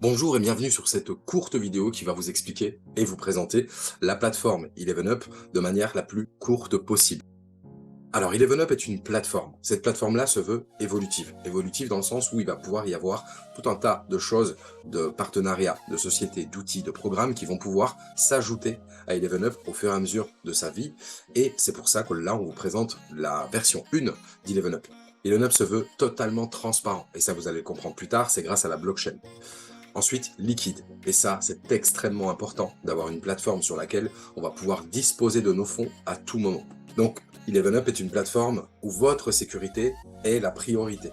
Bonjour et bienvenue sur cette courte vidéo qui va vous expliquer et vous présenter la plateforme 11up de manière la plus courte possible. Alors 11up est une plateforme. Cette plateforme-là se veut évolutive. Évolutive dans le sens où il va pouvoir y avoir tout un tas de choses, de partenariats, de sociétés, d'outils, de programmes qui vont pouvoir s'ajouter à 11up au fur et à mesure de sa vie. Et c'est pour ça que là, on vous présente la version 1 d'11up. 11up se veut totalement transparent. Et ça, vous allez le comprendre plus tard, c'est grâce à la blockchain. Ensuite, liquide. Et ça, c'est extrêmement important d'avoir une plateforme sur laquelle on va pouvoir disposer de nos fonds à tout moment. Donc, 11up est une plateforme où votre sécurité est la priorité.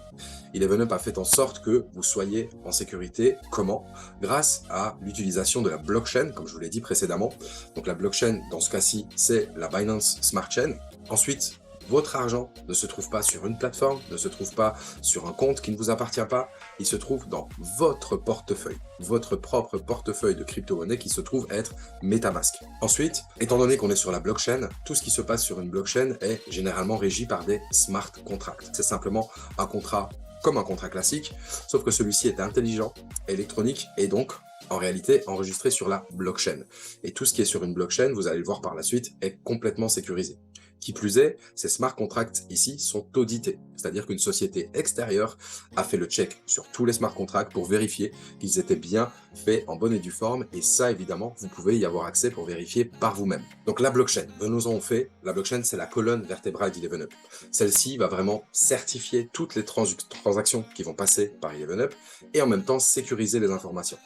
11up a fait en sorte que vous soyez en sécurité. Comment? Grâce à l'utilisation de la blockchain, comme je vous l'ai dit précédemment. Donc la blockchain, dans ce cas-ci, c'est la Binance Smart Chain. Ensuite, votre argent ne se trouve pas sur une plateforme, ne se trouve pas sur un compte qui ne vous appartient pas, il se trouve dans votre portefeuille, votre propre portefeuille de crypto-monnaie qui se trouve être MetaMask. Ensuite, étant donné qu'on est sur la blockchain, tout ce qui se passe sur une blockchain est généralement régi par des smart contracts. C'est simplement un contrat comme un contrat classique, sauf que celui-ci est intelligent, électronique et donc en réalité enregistré sur la blockchain. Et tout ce qui est sur une blockchain, vous allez le voir par la suite, est complètement sécurisé. Qui plus est, ces smart contracts ici sont audités, c'est-à-dire qu'une société extérieure a fait le check sur tous les smart contracts pour vérifier qu'ils étaient bien faits en bonne et due forme, et ça évidemment, vous pouvez y avoir accès pour vérifier par vous-même. Donc la blockchain, venons-en au fait, la blockchain c'est la colonne vertébrale d'11up. Celle-ci va vraiment certifier toutes les transactions qui vont passer par 11up et en même temps sécuriser les informations.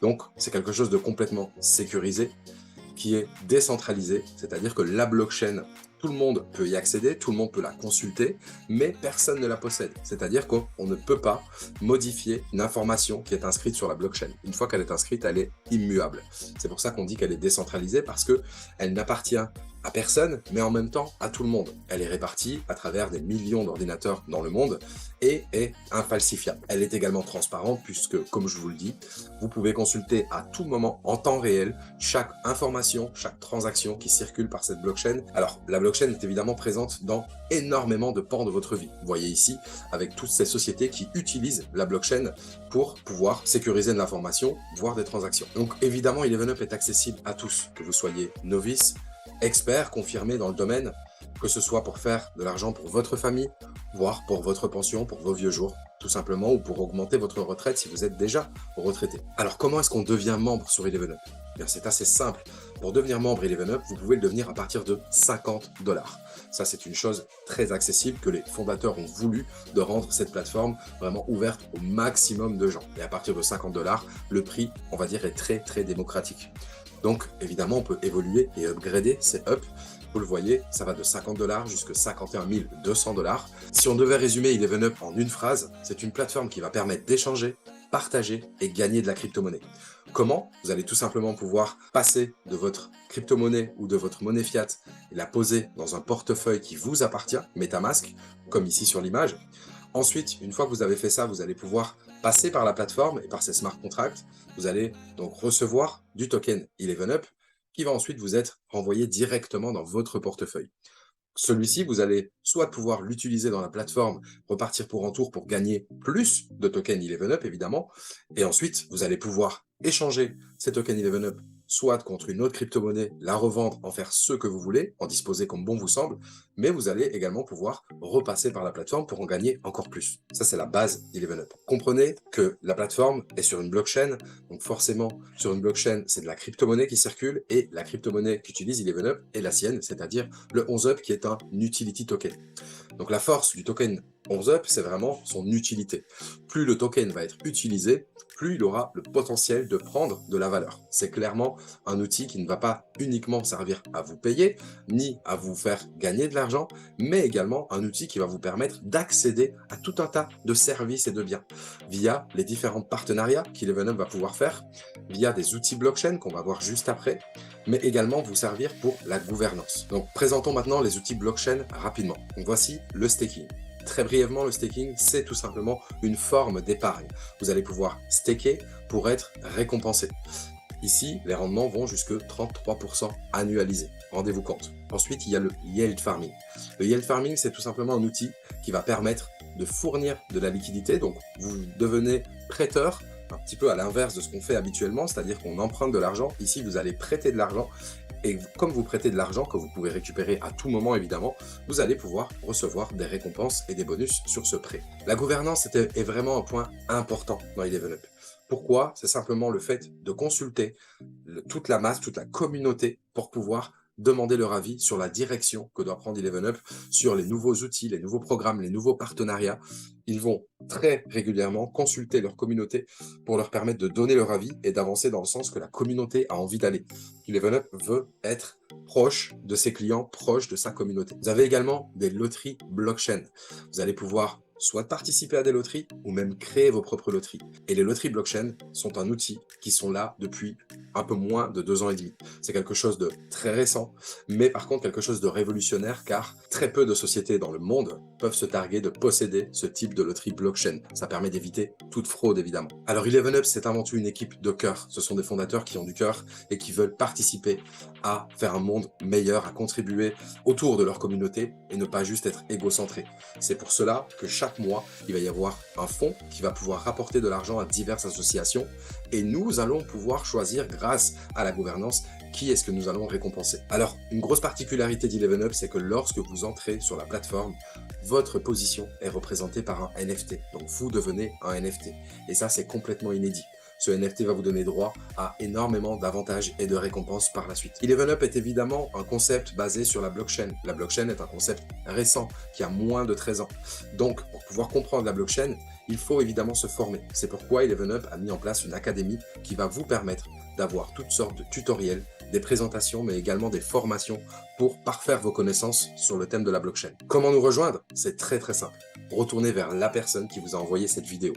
Donc c'est quelque chose de complètement sécurisé, qui est décentralisé, c'est-à-dire que la blockchain, tout le monde peut y accéder, tout le monde peut la consulter, mais personne ne la possède. C'est-à-dire qu'on ne peut pas modifier une information qui est inscrite sur la blockchain. Une fois qu'elle est inscrite, elle est immuable. C'est pour ça qu'on dit qu'elle est décentralisée, parce qu'elle n'appartient à personne, mais en même temps à tout le monde. Elle est répartie à travers des millions d'ordinateurs dans le monde et est infalsifiable. Elle est également transparente puisque, comme je vous le dis, vous pouvez consulter à tout moment, en temps réel, chaque information, chaque transaction qui circule par cette blockchain. Alors, la blockchain est évidemment présente dans énormément de pans de votre vie. Vous voyez ici, avec toutes ces sociétés qui utilisent la blockchain pour pouvoir sécuriser de l'information, voire des transactions. Donc évidemment, 11up est accessible à tous, que vous soyez novice, expert confirmé dans le domaine, que ce soit pour faire de l'argent pour votre famille, voire pour votre pension, pour vos vieux jours, tout simplement, ou pour augmenter votre retraite si vous êtes déjà retraité. Alors comment est-ce qu'on devient membre sur 11up? Bien, c'est assez simple. Pour devenir membre 11up, vous pouvez le devenir à partir de 50 $. Ça, c'est une chose très accessible que les fondateurs ont voulu, de rendre cette plateforme vraiment ouverte au maximum de gens. Et à partir de 50 $, le prix, on va dire, est très démocratique. Donc, évidemment, on peut évoluer et upgrader ces up. Vous le voyez, ça va de 50 $ jusqu'à 51 200 $. Si on devait résumer 11up en une phrase, c'est une plateforme qui va permettre d'échanger, partager et gagner de la crypto-monnaie. Comment? Vous allez tout simplement pouvoir passer de votre crypto-monnaie ou de votre monnaie fiat et la poser dans un portefeuille qui vous appartient, MetaMask, comme ici sur l'image. Ensuite, une fois que vous avez fait ça, vous allez pouvoir passer par la plateforme et par ces smart contracts. Vous allez donc recevoir du token 11up qui va ensuite vous être renvoyé directement dans votre portefeuille. Celui-ci, vous allez soit pouvoir l'utiliser dans la plateforme, repartir pour un tour pour gagner plus de tokens 11up évidemment, et ensuite vous allez pouvoir échanger ces tokens 11up soit contre une autre crypto-monnaie, la revendre, en faire ce que vous voulez, en disposer comme bon vous semble, mais vous allez également pouvoir repasser par la plateforme pour en gagner encore plus. Ça, c'est la base d'11up. Comprenez que la plateforme est sur une blockchain, donc forcément, sur une blockchain, c'est de la crypto-monnaie qui circule, et la crypto-monnaie qu'utilise 11up est la sienne, c'est-à-dire le 11up qui est un utility token. Donc la force du token 11up, c'est vraiment son utilité. Plus le token va être utilisé, plus il aura le potentiel de prendre de la valeur. C'est clairement un outil qui ne va pas uniquement servir à vous payer, ni à vous faire gagner de l'argent, mais également un outil qui va vous permettre d'accéder à tout un tas de services et de biens, via les différents partenariats qu'Eleven va pouvoir faire, via des outils blockchain qu'on va voir juste après, mais également vous servir pour la gouvernance. Donc présentons maintenant les outils blockchain rapidement. Donc voici le staking. Très brièvement, le staking, c'est tout simplement une forme d'épargne. Vous allez pouvoir staker pour être récompensé. Ici, les rendements vont jusque 33% annualisés. Rendez-vous compte. Ensuite, il y a le yield farming. Le yield farming, c'est tout simplement un outil qui va permettre de fournir de la liquidité. Donc, vous devenez prêteur un petit peu à l'inverse de ce qu'on fait habituellement, c'est-à-dire qu'on emprunte de l'argent. Ici, vous allez prêter de l'argent. Et comme vous prêtez de l'argent, que vous pouvez récupérer à tout moment évidemment, vous allez pouvoir recevoir des récompenses et des bonus sur ce prêt. La gouvernance est vraiment un point important dans ElevenUp. Pourquoi? C'est simplement le fait de consulter toute la masse, toute la communauté pour pouvoir demander leur avis sur la direction que doit prendre ElevenUp, sur les nouveaux outils, les nouveaux programmes, les nouveaux partenariats. Ils vont très régulièrement consulter leur communauté pour leur permettre de donner leur avis et d'avancer dans le sens que la communauté a envie d'aller. ElevenUp veut être proche de ses clients, proche de sa communauté. Vous avez également des loteries blockchain. Vous allez pouvoir soit participer à des loteries ou même créer vos propres loteries. Et les loteries blockchain sont un outil qui sont là depuis un peu moins de 2 ans et demi. C'est quelque chose de très récent, mais par contre quelque chose de révolutionnaire car très peu de sociétés dans le monde peuvent se targuer de posséder ce type de loterie blockchain. Ça permet d'éviter toute fraude évidemment. Alors ElevenUp, c'est avant tout une équipe de cœur. Ce sont des fondateurs qui ont du cœur et qui veulent participer à faire un monde meilleur, à contribuer autour de leur communauté et ne pas juste être égocentré. C'est pour cela que chaque mois, il va y avoir un fonds qui va pouvoir rapporter de l'argent à diverses associations et nous allons pouvoir choisir grâce à la gouvernance qui est-ce que nous allons récompenser. Alors, une grosse particularité d'ElevenUp, c'est que lorsque vous entrez sur la plateforme, votre position est représentée par un NFT. Donc, vous devenez un NFT. Et ça, c'est complètement inédit. Ce NFT va vous donner droit à énormément d'avantages et de récompenses par la suite. ElevenUp est évidemment un concept basé sur la blockchain. La blockchain est un concept récent qui a moins de 13 ans. Donc, pour pouvoir comprendre la blockchain, il faut évidemment se former. C'est pourquoi ElevenUp a mis en place une académie qui va vous permettre d'avoir toutes sortes de tutoriels, des présentations, mais également des formations pour parfaire vos connaissances sur le thème de la blockchain. Comment nous rejoindre? C'est très simple. Retournez vers la personne qui vous a envoyé cette vidéo.